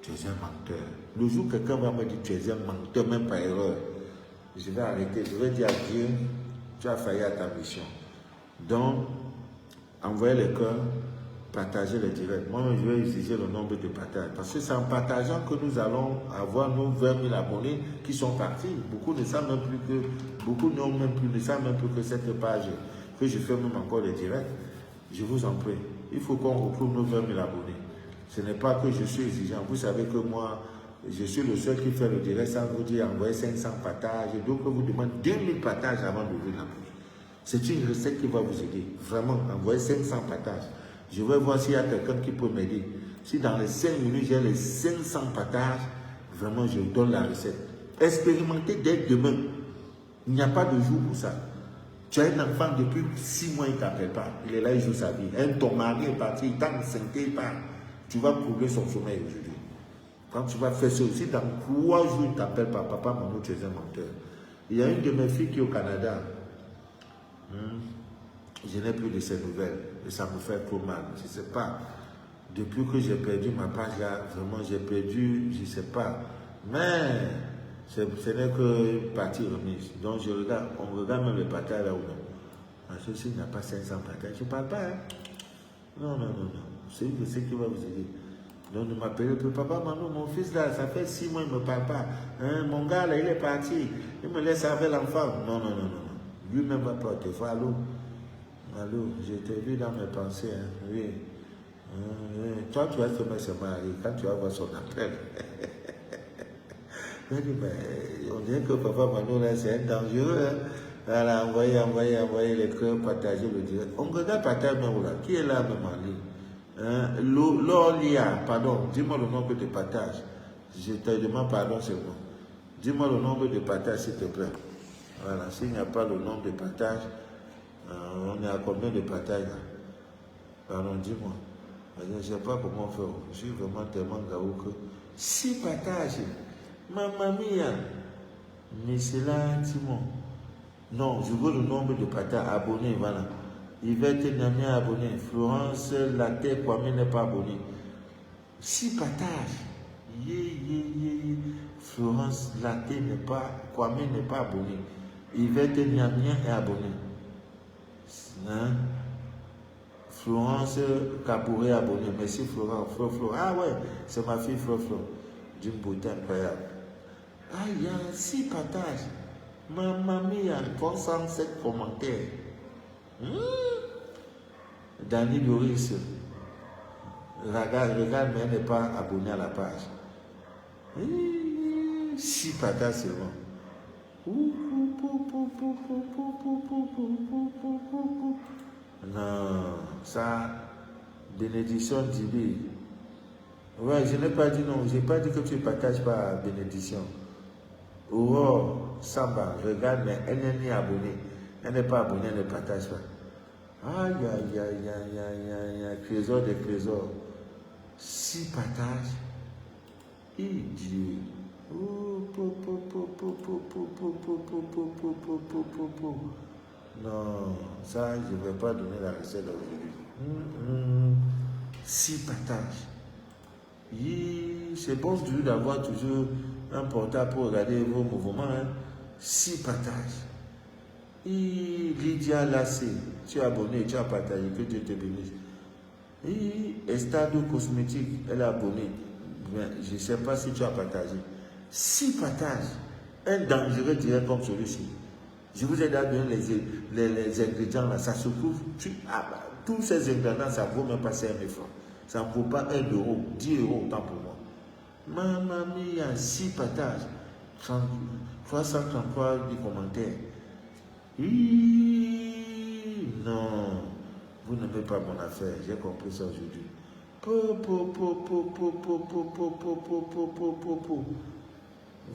tu es un menteur. Le jour où quelqu'un va me dire tu es un menteur, même par erreur, je vais arrêter, je vais dire à Dieu, tu as failli à ta mission. Donc, envoyez les cœurs, partager les directs. Moi, je vais exiger le nombre de partages. Parce que c'est en partageant que nous allons avoir nos 20 000 abonnés qui sont partis. Beaucoup ne savent même plus que, ne savent même plus que cette page, que je fais même encore des directs. Je vous en prie. Il faut qu'on retrouve nos 20 000 abonnés. Ce n'est pas que je suis exigeant. Vous savez que moi, je suis le seul qui fait le direct sans vous dire envoyer 500 partages. Donc, je vous demande 2000 partages avant d'ouvrir la bouche. C'est une recette qui va vous aider. Vraiment, envoyez 500 partages. Je vais voir s'il y a quelqu'un qui peut m'aider. Si dans les 5 minutes, j'ai les 500 partages, vraiment, je donne la recette. Expérimentez dès demain. Il n'y a pas de jour pour ça. Tu as un enfant depuis 6 mois, il ne t'appelle pas. Il est là, il joue sa vie. Ton mari est parti, il t'a enceinte, il part. Tu vas prouver son sommeil aujourd'hui. Quand tu vas faire ça aussi, dans 3 jours, il ne t'appelle pas. Papa, maman, tu es un menteur. Il y a une de mes filles qui est au Canada. Je n'ai plus de ces nouvelles. Et ça me fait trop mal. Je ne sais pas. Depuis que j'ai perdu ma page là, vraiment, j'ai perdu, je ne sais pas. Mais ce n'est qu'une partie remise. Donc, on regarde même les partages là ou non. Parce que s'il n'y a pas 500 partages, je ne parle pas. Hein? Non. C'est une recette qui va vous aider. Donc, ne m'appelez plus. Papa, maman, mon fils là, ça fait 6 mois, il ne me parle pas. Hein? Mon gars là, il est parti. Il me laisse avec l'enfant. Non. Lui-même va porter. Allô, je t'ai vu dans mes pensées. Hein? Oui. Toi, tu vas te mettre ce mari quand tu vas voir son appel. On dirait que papa Mano, là, c'est un dangereux. Hein? Voilà, envoyer les cœurs, partager le direct. On regarde partager même là. Qui est là, même en ligne? L'Olia, pardon, dis-moi le nombre de partages. Je te demande pardon seulement. Dis-moi le nombre de partages, s'il te plaît. Voilà, s'il n'y a pas le nombre de partages, on est à combien de partages là? Pardon, dis-moi. Je ne sais pas comment faire. Je suis vraiment tellement gaou que 6 partages. Mamma mia. Mais c'est là, dis-moi. Non, je veux le nombre de partages abonnés, voilà. Yvette Namia abonné. Florence Latte Kwame n'est pas abonné. 6 partages. Florence Latte n'est pas, Kwame n'est pas abonné. Yvette Namia est abonné. Hein? Florence Cabouré abonné. Merci Florent. Flo. Ah ouais, c'est ma fille Flo. D'une beauté incroyable. Ah, il y a 6 partages. Mamma mia, 307 commentaires. Dani Doris. Regarde, mais elle n'est pas abonnée à la page. 6 partages seulement. Non, ça, bénédiction divine. Ouais, je n'ai pas dit non, je n'ai pas dit que tu ne partages pas bénédiction. Aurore, Samba, regarde, mais elle n'est ni abonnée. Elle n'est pas abonnée, elle ne partage pas. Aïe, trésor des trésors. 6 partages. Et Dieu. Non, ça, je ne vais pas donner la recette aujourd'hui. 6 partages. C'est bon d'avoir toujours un portable pour regarder vos mouvements. 6 partages. Lydia Lassé, tu es abonné, tu as partagé, que Dieu te bénisse. Estado Cosmétique, elle est abonnée. Je ne sais pas si tu as partagé. 6 partages. Un dangereux direct comme celui-ci. Je vous ai donné les ingrédients là, ça se trouve. Tous ces ingrédients, ça ne vaut même pas 5 000 francs. Ça ne vaut pas 1 euro, 10 euros autant pour moi. Mamma mia, 6 partages. 333 commentaires. Non, vous n'aimez pas mon affaire, j'ai compris ça aujourd'hui.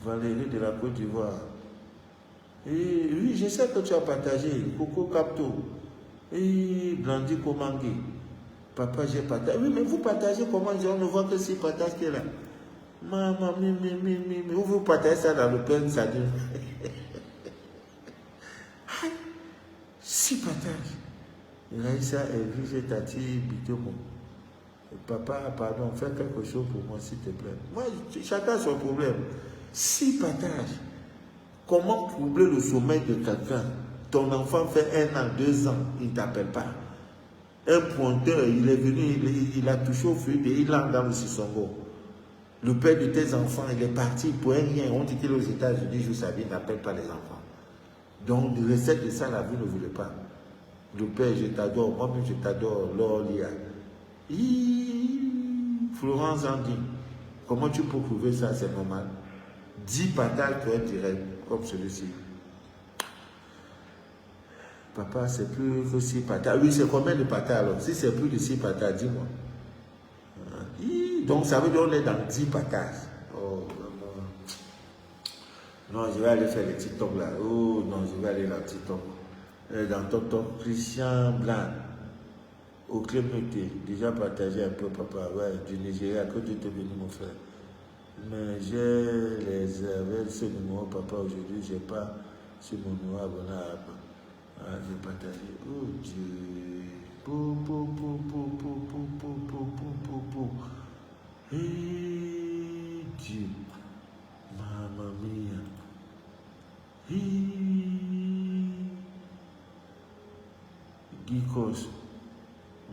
Valérie de la Côte d'Ivoire. Oui, je sais que tu as partagé. Coco Capto. Blandi Komangé. Papa, j'ai partagé. Oui, mais vous partagez comment? On ne voit que 6 partages qui est là. Maman, vous partagez ça dans le pain, ça dit. 6 partages. Raïssa et Vigé Tati Bitomo. Papa, pardon, fais quelque chose pour moi, s'il te plaît. Moi, chacun son problème. 6 partages. Comment troubler le sommeil de quelqu'un? Ton enfant fait 1 an, 2 ans, il ne t'appelle pas. un pointeur, il est venu, il a touché au feu et il l'a dans le Sissongo. Le père de tes enfants, il est parti pour rien. On dit qu'il est aux États-Unis, je savais, il n'appelle pas les enfants. Donc, les recettes de ça, la vie ne voulait pas. Le père, je t'adore, moi-même je t'adore, Lolia. Florence Andy, comment tu peux prouver ça, c'est normal. 10 patates, tu es direct, comme celui-ci. Papa, c'est plus que 6 patates. Oui, c'est combien de patates alors? Si c'est plus de 6 patates, dis-moi. Donc, ça veut dire qu'on est dans 10 patates. Oh, non, je vais aller faire les TikTok là. Oh, non, je vais aller dans TikTok. Dans TikTok, Christian Blanc. Au Clémenté, déjà partagé un peu, papa. Ouais, du Nigeria, que Dieu te bénisse, mon frère. Mais j'ai les avec ce numéro, papa, aujourd'hui, je n'ai pas ce mon numéro abonnable. Ah, j'ai partagé. Oh Dieu. Pou, pou, pou, pou, pou, pou, pou, pou, pou, pou, pou. Hey, Dieu. Mamma mia. Guy Cos.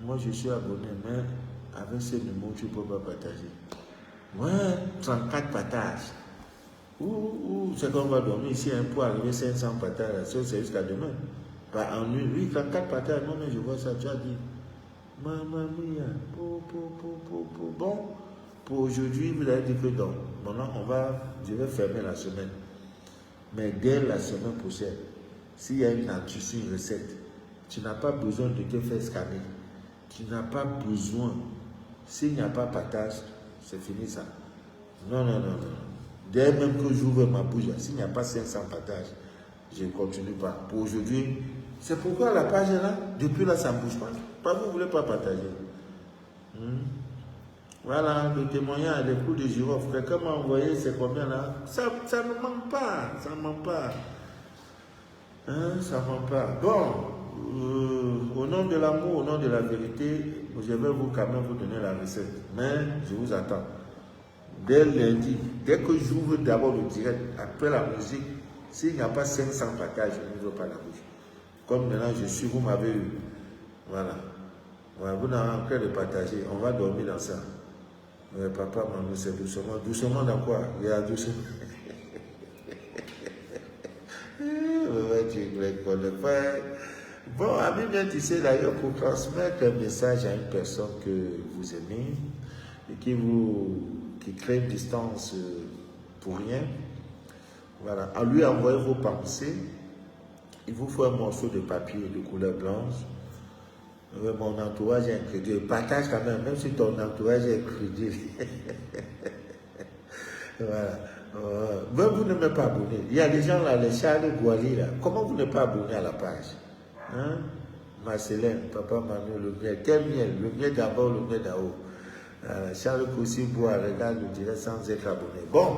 Moi, je suis abonné, mais avec ce numéro, tu ne peux pas partager. Ouais, 34 partages. C'est qu'on va dormir ici pour arriver 500 partages. Ça, c'est jusqu'à demain. Pas en nuit. Oui, 34 partages. Non, mais je vois ça. Tu as dit. Maman mia. Bon, pour aujourd'hui, vous avez dit que donc, maintenant, je vais fermer la semaine. Mais dès la semaine prochaine, s'il y a une recette, tu n'as pas besoin de te faire scanner. Tu n'as pas besoin. S'il n'y a pas partage, c'est fini ça. Non. Dès même que j'ouvre ma bouche, s'il n'y a pas 500 partages, je ne continue pas. Pour aujourd'hui, c'est pourquoi la page est là. Depuis là, ça ne bouge pas. Pas vous ne voulez pas partager. Voilà, le témoignage, les coups de girofle. Quelqu'un m'a envoyé, c'est combien là? Ça ne manque pas. Ça ne manque pas. Ça ne manque pas. Bon. Au nom de l'amour, au nom de la vérité, je vais quand même vous donner la recette. Mais je vous attends. Dès lundi, dès que j'ouvre d'abord le direct, après la musique, s'il n'y a pas 500 partages, je n'ouvre pas la bouche. Comme maintenant je suis, vous m'avez eu. Voilà. Vous n'avez pas de partager. On va dormir dans ça. Mais papa, maman, c'est doucement. Doucement dans quoi? Il y a doucement. Tu ne connais pas. Bon, ami bien tissé d'ailleurs pour transmettre un message à une personne que vous aimez et qui crée une distance pour rien. Voilà. À lui envoyer vos pensées, il vous faut un morceau de papier de couleur blanche. Mon entourage est incrédule. Partage quand même si ton entourage est incrédule. Voilà. Vous ne m'êtes pas abonné. Il y a des gens là, les Charles Gouali là. Comment vous n'êtes pas abonné à la page? Marcelin, papa Manu, le miel. Quel miel? Le miel d'abord, le miel d'en haut. Charles Coussi boit, regarde le direct sans être abonné. Bon,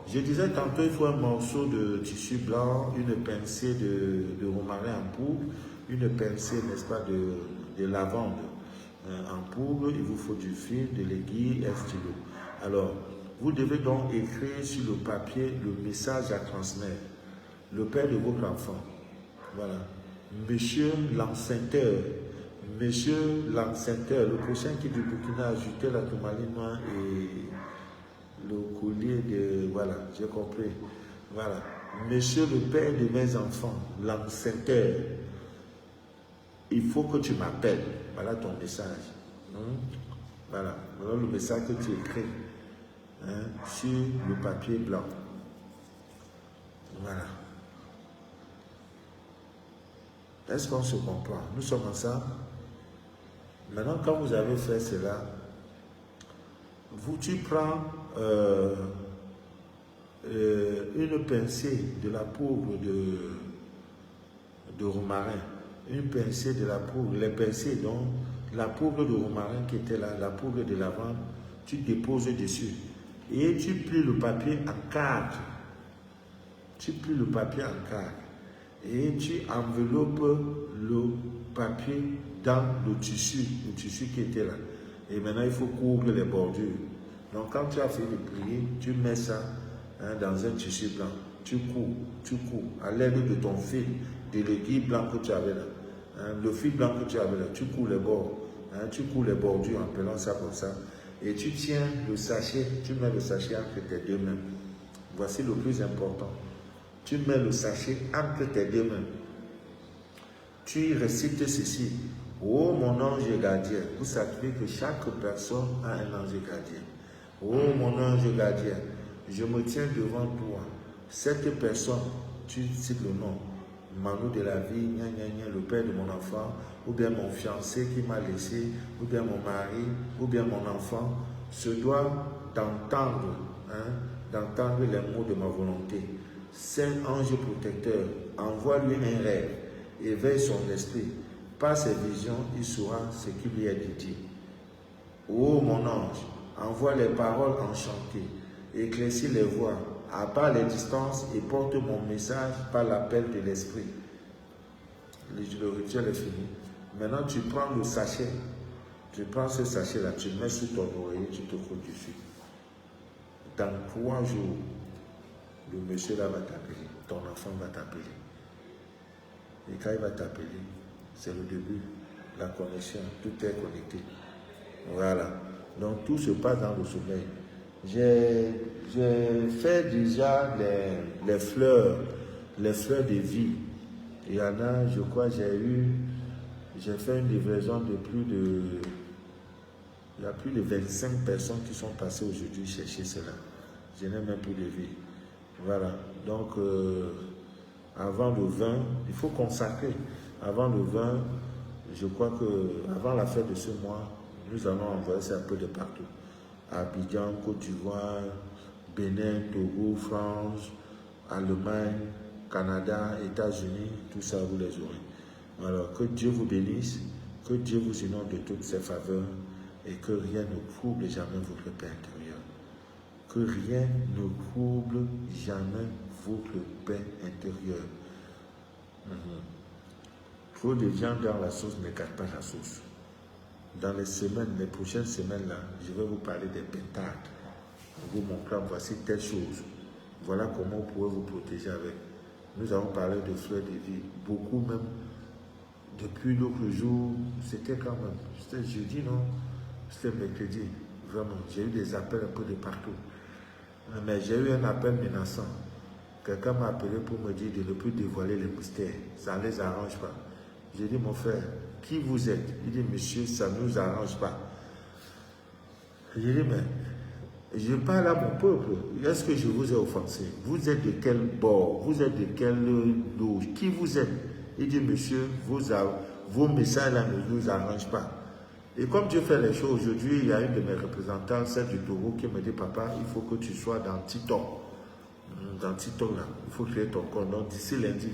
je disais tantôt, il faut un morceau de tissu blanc, une pincée de romarin en poudre, une pincée, n'est-ce pas, de lavande en poudre. Il vous faut du fil, de l'aiguille, un stylo. Alors, vous devez donc écrire sur le papier le message à transmettre. Le père de votre enfant. Voilà. Monsieur l'enceinteur, le prochain qui du Burkina a ajouté la tourmaline noire et le collier de... Voilà, j'ai compris. Voilà. Monsieur le père de mes enfants, l'enceinteur, il faut que tu m'appelles. Voilà ton message. Voilà. Voilà le message que tu écris sur le papier blanc. Voilà. Est-ce qu'on se comprend? Nous sommes ensemble. Maintenant, quand vous avez fait cela, tu prends une pincée de la poudre de romarin, une pincée de la poudre, les pincées, donc la poudre de romarin qui était là, la poudre de lavande, tu déposes dessus et tu plies le papier en 4. Tu plies le papier en 4. Et tu enveloppes le papier dans le tissu qui était là. Et maintenant, il faut couvrir les bordures. Donc, quand tu as fini de plier, tu mets ça dans un tissu blanc. Tu couds à l'aide de ton fil, de l'aiguille blanc que tu avais là. Le fil blanc que tu avais là, tu couds les bords. Hein, tu couds les bordures en pelant ça comme ça. Et tu tiens le sachet, tu mets le sachet entre tes deux mains. Voici le plus important. Tu mets le sachet entre tes deux mains. Tu récites ceci. Oh mon ange gardien. Vous savez que chaque personne a un ange gardien. Oh mon ange gardien, je me tiens devant toi. Cette personne, tu cites le nom. Manu de la vie, gna, gna, gna, le père de mon enfant, ou bien mon fiancé qui m'a laissé, ou bien mon mari, ou bien mon enfant, se doit d'entendre, d'entendre les mots de ma volonté. Saint ange protecteur, envoie-lui un rêve, éveille son esprit. Par ses visions, il saura ce qui lui est dit. Ô mon ange, envoie les paroles enchantées, éclaircis les voies, abat les distances et porte mon message par l'appel de l'esprit. Le rituel est fini. Maintenant, tu prends le sachet. Tu prends ce sachet-là, tu le mets sous ton oreiller, tu te couches dessus. Dans 3 jours, le monsieur-là va t'appeler. Ton enfant va t'appeler. Et quand il va t'appeler, c'est le début. La connexion, tout est connecté. Voilà. Donc, tout se passe dans le sommeil. J'ai fait déjà les fleurs de vie. Il y en a, je crois, j'ai fait une livraison de il y a plus de 25 personnes qui sont passées aujourd'hui chercher cela. Je n'ai même plus de vie. Voilà. Donc, avant le 20, il faut consacrer. Avant le 20, je crois que avant la fête de ce mois, nous allons envoyer ça un peu de partout. Abidjan, Côte d'Ivoire, Bénin, Togo, France, Allemagne, Canada, États-Unis, tout ça vous les aurez. Alors que Dieu vous bénisse, que Dieu vous inonde de toutes ses faveurs et que rien ne trouble jamais votre paix intérieure. Que rien ne trouble jamais votre paix intérieure. Trop de gens dans la sauce ne gâtent pas la sauce. Dans les prochaines semaines là, je vais vous parler des pentades. Vous montrer, voici telle chose. Voilà comment vous pouvez vous protéger avec. Nous avons parlé de fleurs de vie. Beaucoup même, depuis l'autre jour, c'était quand même, c'était jeudi, non? C'était mercredi, vraiment. J'ai eu des appels un peu de partout. Mais j'ai eu un appel menaçant. Quelqu'un m'a appelé pour me dire de ne plus dévoiler les mystères. Ça ne les arrange pas. J'ai dit, mon frère, qui vous êtes? Il dit, monsieur, ça ne nous arrange pas. J'ai dit, mais je parle à mon peuple. Est-ce que je vous ai offensé? Vous êtes de quel bord? Vous êtes de quelle loge? Qui vous êtes? Il dit, monsieur, vos messages là ne nous arrangent pas. Et comme Dieu fait les choses aujourd'hui, il y a une de mes représentantes, celle du Togo, qui me dit, papa, il faut que tu sois dans TikTok. Dans TikTok, là, il faut créer ton compte. Donc, d'ici lundi,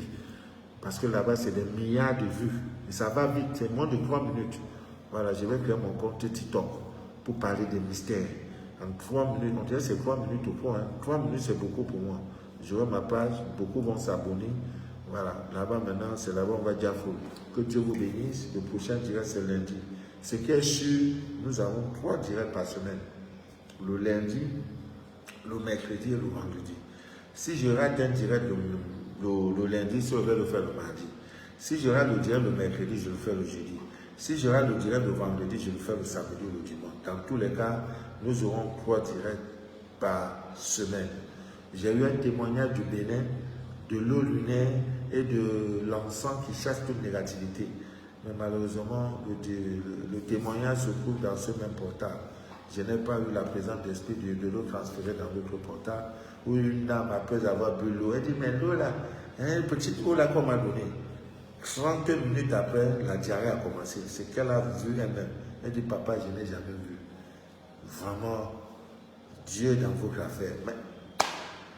parce que là-bas, c'est des milliards de vues. Et ça va vite, c'est moins de 3 minutes. Voilà, je vais créer mon compte TikTok pour parler des mystères. En 3 minutes, on dirait que c'est 3 minutes au point. 3 minutes, c'est beaucoup pour moi. J'aurai ma page, beaucoup vont s'abonner. Voilà, là-bas maintenant, c'est là-bas on va dire fou. Que Dieu vous bénisse. Le prochain direct, c'est lundi. Ce qui est sûr, nous avons 3 directs par semaine. Le lundi, le mercredi et le vendredi. Si je rate un direct le lundi, je vais le faire le mardi. Si je rate le direct le mercredi, je le fais le jeudi. Si je rate le direct le vendredi, je le fais le samedi ou le dimanche. Dans tous les cas, nous aurons 3 directs par semaine. J'ai eu un témoignage du Bénin, de l'eau lunaire et de l'encens qui chasse toute négativité. Mais malheureusement, le témoignage se trouve dans ce même portable. Je n'ai pas eu la présence d'esprit de l'eau transférée dans l'autre portable, où une dame, après avoir bu l'eau, elle dit, mais l'eau là, une petite eau là qu'on m'a donnée. 30 minutes après, la diarrhée a commencé. C'est qu'elle a vu elle-même. Elle dit, papa, je n'ai jamais vu. Vraiment, Dieu dans votre affaire. Mais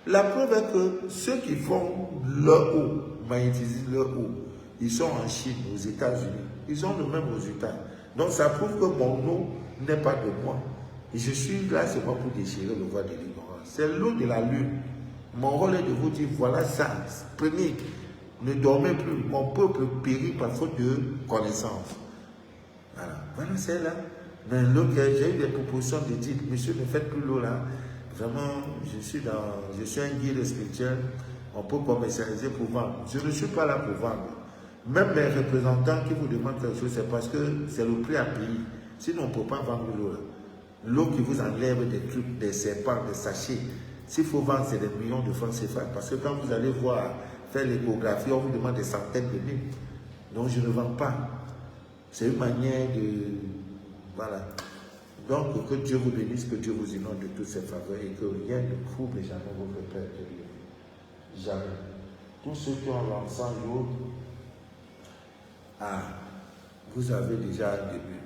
la preuve est que ceux qui font leur eau, magnétisent leur eau, ils sont en Chine, aux États-Unis. Ils ont le même résultat. Donc ça prouve que mon eau n'est pas de moi. Et je suis là seulement pour déchirer le voile de l'ignorance. C'est l'eau de la lune. Mon rôle est de vous dire, voilà ça, prenez, ne dormez plus. Mon peuple périt par faute de connaissance. Voilà, c'est là. Mais l'eau, j'ai eu des propositions de dire, monsieur, ne faites plus l'eau là. Vraiment, je suis un guide spirituel. On peut commercialiser pour vendre. Je ne suis pas là pour vendre. Même les représentants qui vous demandent quelque chose, c'est parce que c'est le prix à payer. Sinon, on ne peut pas vendre l'eau. L'eau qui vous enlève des trucs, des serpents, des sachets. S'il faut vendre, c'est des millions de francs CFA. Parce que quand vous allez voir, faire l'échographie, on vous demande des centaines de mille. Donc, je ne vends pas. C'est une manière de... Voilà. Donc, que Dieu vous bénisse, que Dieu vous inonde de toutes ses faveurs et que rien ne trouble jamais votre Père intérieur. Jamais. Tous ceux qui ont l'encens lourd, vous avez déjà un début.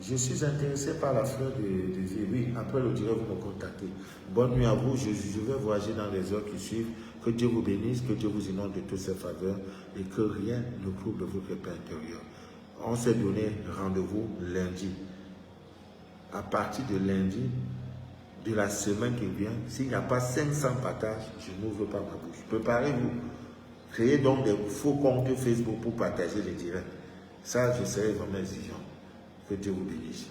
Je suis intéressé par la fleur de vie. Oui, après le direct, vous me contactez. Bonne nuit à vous. Je vais voyager dans les heures qui suivent. Que Dieu vous bénisse, que Dieu vous inonde de toutes ses faveurs et que rien ne trouble votre Père intérieur. On s'est donné rendez-vous lundi. À partir de lundi, de la semaine qui vient, s'il n'y a pas 500 partages, je n'ouvre pas ma bouche. Préparez-vous. Créez donc des faux comptes Facebook pour partager les directs. Ça, je serai vraiment exigeant. Que Dieu vous bénisse.